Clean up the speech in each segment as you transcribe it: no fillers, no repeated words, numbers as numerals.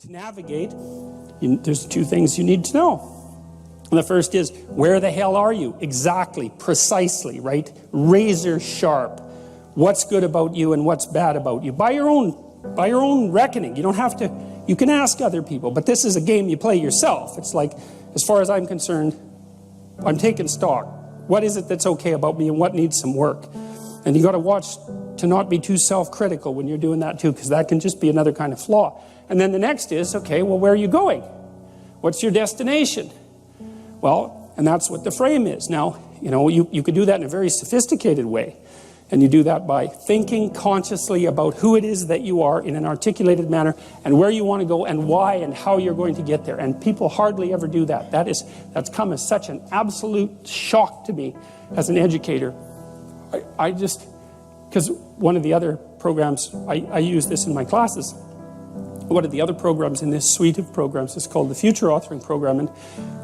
To navigate, there's two things you need to know. And the first is, where the hell are you? Exactly, precisely, right? Razor sharp. What's good about you and what's bad about you? By your own reckoning. You don't have to, you can ask other people, but this is a game you play yourself. It's like, as far as I'm concerned, I'm taking stock. What is it that's okay about me and what needs some work? And you got to watch to not be too self-critical when you're doing that too, because that can just be another kind of flaw. And then the next is, okay, well, where are you going? What's your destination? Well, and that's what the frame is. Now, you know, you could do that in a very sophisticated way. And you do that by thinking consciously about who it is that you are in an articulated manner and where you want to go and why and how you're going to get there. And people hardly ever do that. That's come as such an absolute shock to me as an educator. I just, because one of the other programs, I use this in my classes. One of the other programs in this suite of programs is called the Future Authoring Program, and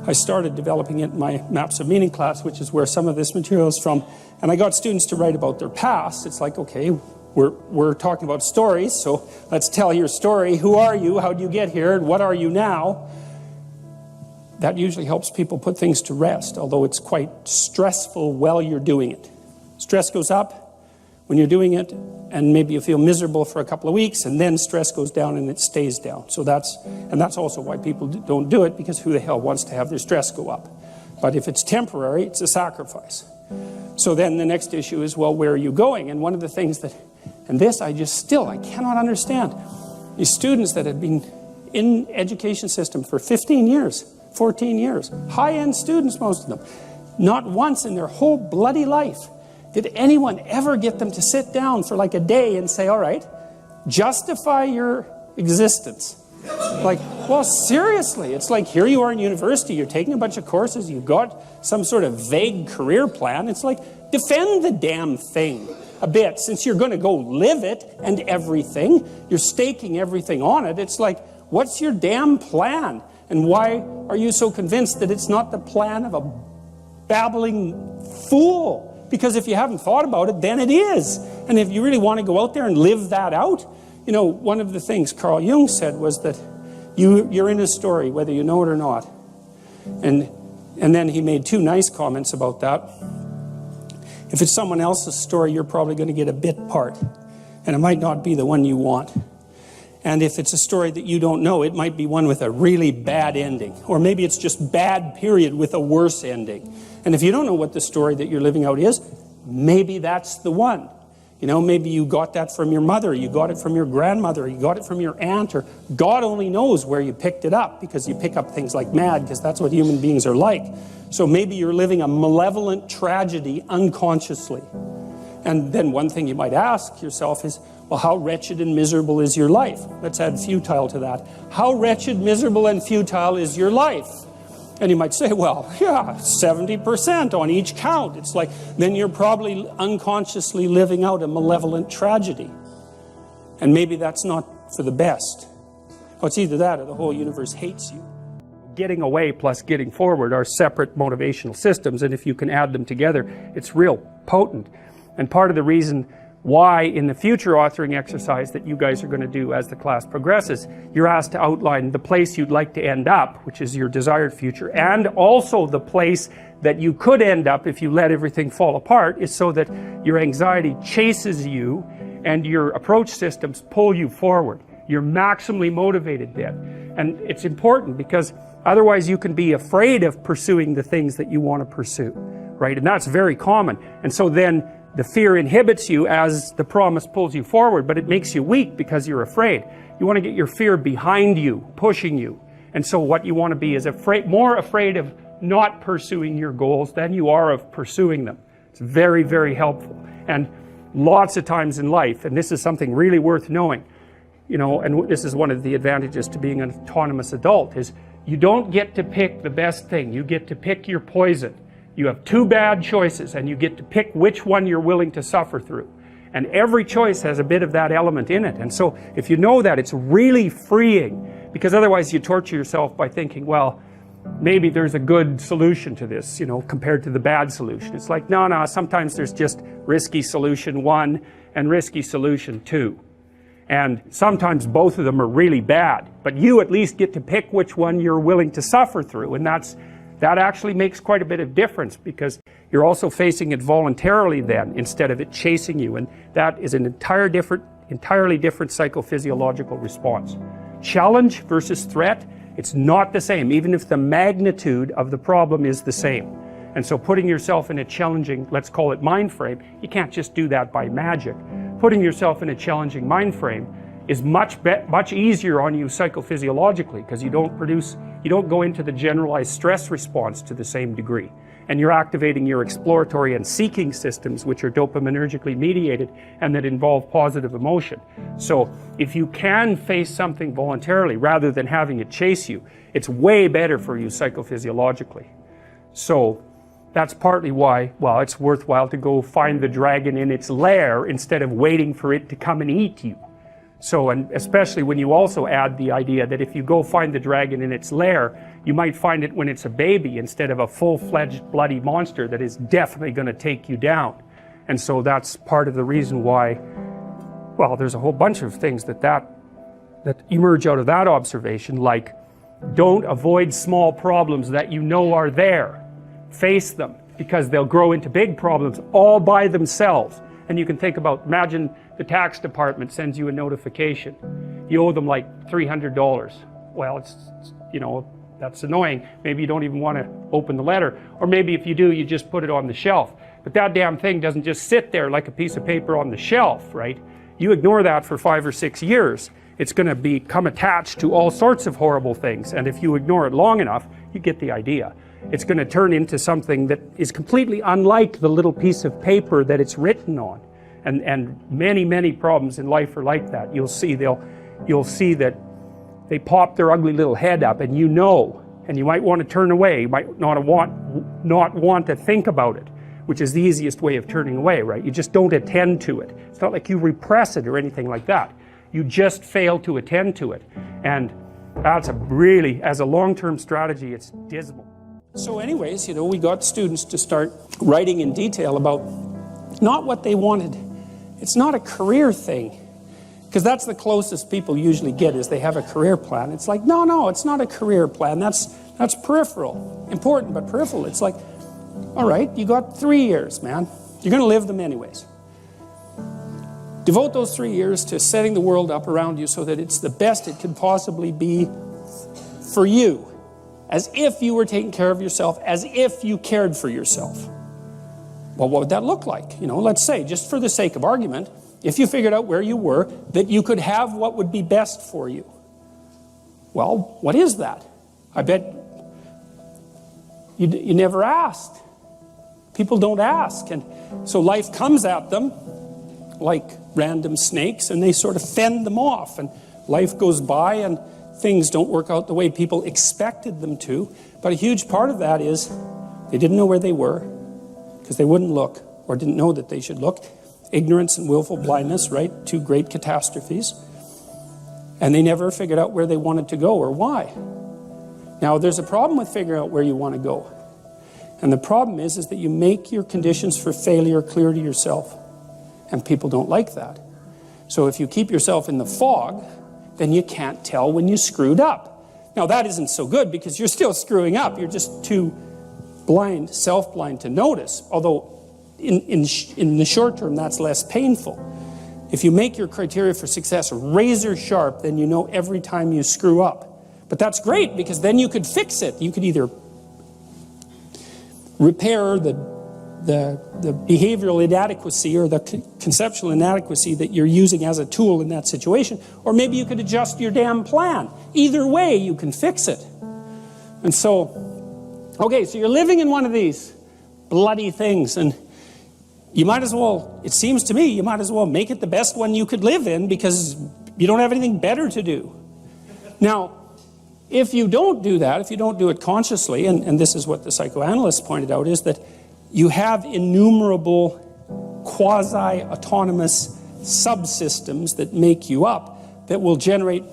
I started developing it in my Maps of Meaning class, which is where some of this material is from. And I got students to write about their past. It's like, okay, we're talking about stories, so let's tell your story. Who are you? How did you get here? And what are you now? That usually helps people put things to rest, although it's quite stressful while you're doing it. Stress goes up when you're doing it, and maybe you feel miserable for a couple of weeks, and then stress goes down and it stays down. So that's also why people don't do it, because who the hell wants to have their stress go up? But if it's temporary, it's a sacrifice. So then the next issue is, well, where are you going? And one of the things that, and this I cannot understand. These students that have been in education system for 15 years, 14 years, high-end students, most of them, not once in their whole bloody life did anyone ever get them to sit down for like a day and say, all right, justify your existence. Like, well, seriously, it's like here you are in university, you're taking a bunch of courses, you've got some sort of vague career plan. It's like, defend the damn thing a bit, since you're going to go live it and everything. You're staking everything on it. It's like, what's your damn plan? And why are you so convinced that it's not the plan of a babbling fool? Because if you haven't thought about it, then it is. And if you really want to go out there and live that out, you know, one of the things Carl Jung said was that you're in a story, whether you know it or not. And then he made two nice comments about that. If it's someone else's story, you're probably going to get a bit part. And it might not be the one you want. And if it's a story that you don't know, it might be one with a really bad ending. Or maybe it's just bad, period, with a worse ending. And if you don't know what the story that you're living out is, maybe that's the one. You know, maybe you got that from your mother, you got it from your grandmother, you got it from your aunt, or God only knows where you picked it up, because you pick up things like mad, because that's what human beings are like. So maybe you're living a malevolent tragedy unconsciously. And then one thing you might ask yourself is, well, how wretched and miserable is your life? Let's add futile to that. How wretched, miserable, and futile is your life? And you might say, well, yeah, 70% on each count. It's like, then you're probably unconsciously living out a malevolent tragedy. And maybe that's not for the best. Well, it's either that or the whole universe hates you. Getting away plus getting forward are separate motivational systems, and if you can add them together, it's real potent. And part of the reason why in the future authoring exercise that you guys are going to do as the class progresses, you're asked to outline the place you'd like to end up, which is your desired future, and also the place that you could end up if you let everything fall apart, is so that your anxiety chases you and your approach systems pull you forward. You're maximally motivated then. And it's important, because otherwise you can be afraid of pursuing the things that you want to pursue, right? And that's very common. And so then the fear inhibits you as the promise pulls you forward, but it makes you weak because you're afraid. You want to get your fear behind you, pushing you. And so what you want to be is more afraid of not pursuing your goals than you are of pursuing them. It's very, very helpful. And lots of times in life, and this is something really worth knowing, you know, and this is one of the advantages to being an autonomous adult, is you don't get to pick the best thing. You get to pick your poison. You have two bad choices, and you get to pick which one you're willing to suffer through. And every choice has a bit of that element in it. And so if you know that, it's really freeing, because otherwise you torture yourself by thinking, well, maybe there's a good solution to this, you know, compared to the bad solution. It's like, no, sometimes there's just risky solution 1 and risky solution 2. And sometimes both of them are really bad. But you at least get to pick which one you're willing to suffer through, and that actually makes quite a bit of difference, because you're also facing it voluntarily then, instead of it chasing you, and that is an entirely different psychophysiological response. Challenge versus threat, it's not the same, even if the magnitude of the problem is the same. And so putting yourself in a challenging, let's call it mind frame, you can't just do that by magic. Putting yourself in a challenging mind frame is much easier on you psychophysiologically, because you don't go into the generalized stress response to the same degree. And you're activating your exploratory and seeking systems, which are dopaminergically mediated and that involve positive emotion. So if you can face something voluntarily rather than having it chase you, it's way better for you psychophysiologically. So that's partly why, well, it's worthwhile to go find the dragon in its lair instead of waiting for it to come and eat you. So, and especially when you also add the idea that if you go find the dragon in its lair, you might find it when it's a baby instead of a full-fledged bloody monster that is definitely going to take you down. And so that's part of the reason why, well, there's a whole bunch of things that emerge out of that observation, like don't avoid small problems that you know are there. Face them, because they'll grow into big problems all by themselves. And you can think about, imagine the tax department sends you a notification. You owe them like $300. Well, it's that's annoying. Maybe you don't even want to open the letter. Or maybe if you do, you just put it on the shelf. But that damn thing doesn't just sit there like a piece of paper on the shelf, right? You ignore that for 5 or 6 years, it's going to become attached to all sorts of horrible things. And if you ignore it long enough, you get the idea. It's going to turn into something that is completely unlike the little piece of paper that it's written on. And many problems in life are like that. You'll see that they pop their ugly little head up, and and you might want to turn away. You might not want to think about it, which is the easiest way of turning away, right? You just don't attend to it. It's not like you repress it or anything like that. You just fail to attend to it. And that's as a long-term strategy, it's dismal. So anyways, we got students to start writing in detail about not what they wanted. It's not a career thing, because that's the closest people usually get, is they have a career plan. It's like, no, it's not a career plan. That's peripheral. Important, but peripheral. It's like, all right, you got 3 years, man. You're going to live them anyways. Devote those 3 years to setting the world up around you so that it's the best it could possibly be for you. As if you were taking care of yourself, as if you cared for yourself. Well, what would that look like? Let's say, just for the sake of argument, if you figured out where you were, that you could have what would be best for you. Well, what is that? I bet you never asked. People don't ask. And so life comes at them like random snakes, and they sort of fend them off. And life goes by, and things don't work out the way people expected them to. But a huge part of that is they didn't know where they were, because they wouldn't look, or didn't know that they should look. Ignorance and willful blindness, right? 2 great catastrophes. And they never figured out where they wanted to go or why. Now, there's a problem with figuring out where you want to go. And the problem is that you make your conditions for failure clear to yourself. And people don't like that. So if you keep yourself in the fog, then you can't tell when you screwed up. Now, that isn't so good, because you're still screwing up. You're just too blind, self-blind to notice. Although in the short term, that's less painful. If you make your criteria for success razor sharp, then you know every time you screw up. But that's great, because then you could fix it. You could either repair the behavioral inadequacy or the conceptual inadequacy that you're using as a tool in that situation, or maybe you could adjust your damn plan. Either way, you can fix it. And so, okay, so you're living in one of these bloody things, and you might as well, it seems to me, you might as well make it the best one you could live in, because you don't have anything better to do. Now, if you don't do that, if you don't do it consciously, and this is what the psychoanalysts pointed out, is that you have innumerable quasi-autonomous subsystems that make you up, that will generate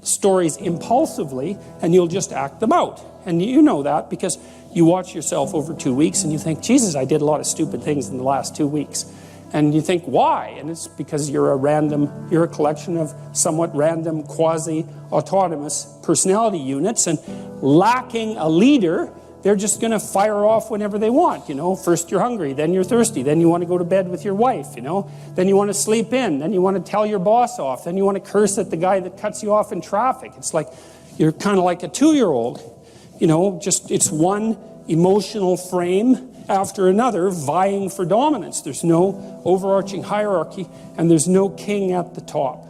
stories impulsively, and you'll just act them out. And you know that because you watch yourself over 2 weeks and you think, Jesus, I did a lot of stupid things in the last 2 weeks. And you think, why? And it's because you're a collection of somewhat random, quasi-autonomous personality units, and lacking a leader, they're just going to fire off whenever they want, First you're hungry, then you're thirsty, then you want to go to bed with your wife, Then you want to sleep in, then you want to tell your boss off, then you want to curse at the guy that cuts you off in traffic. It's like, you're kind of like a 2-year-old, it's one emotional frame after another vying for dominance. There's no overarching hierarchy, and there's no king at the top.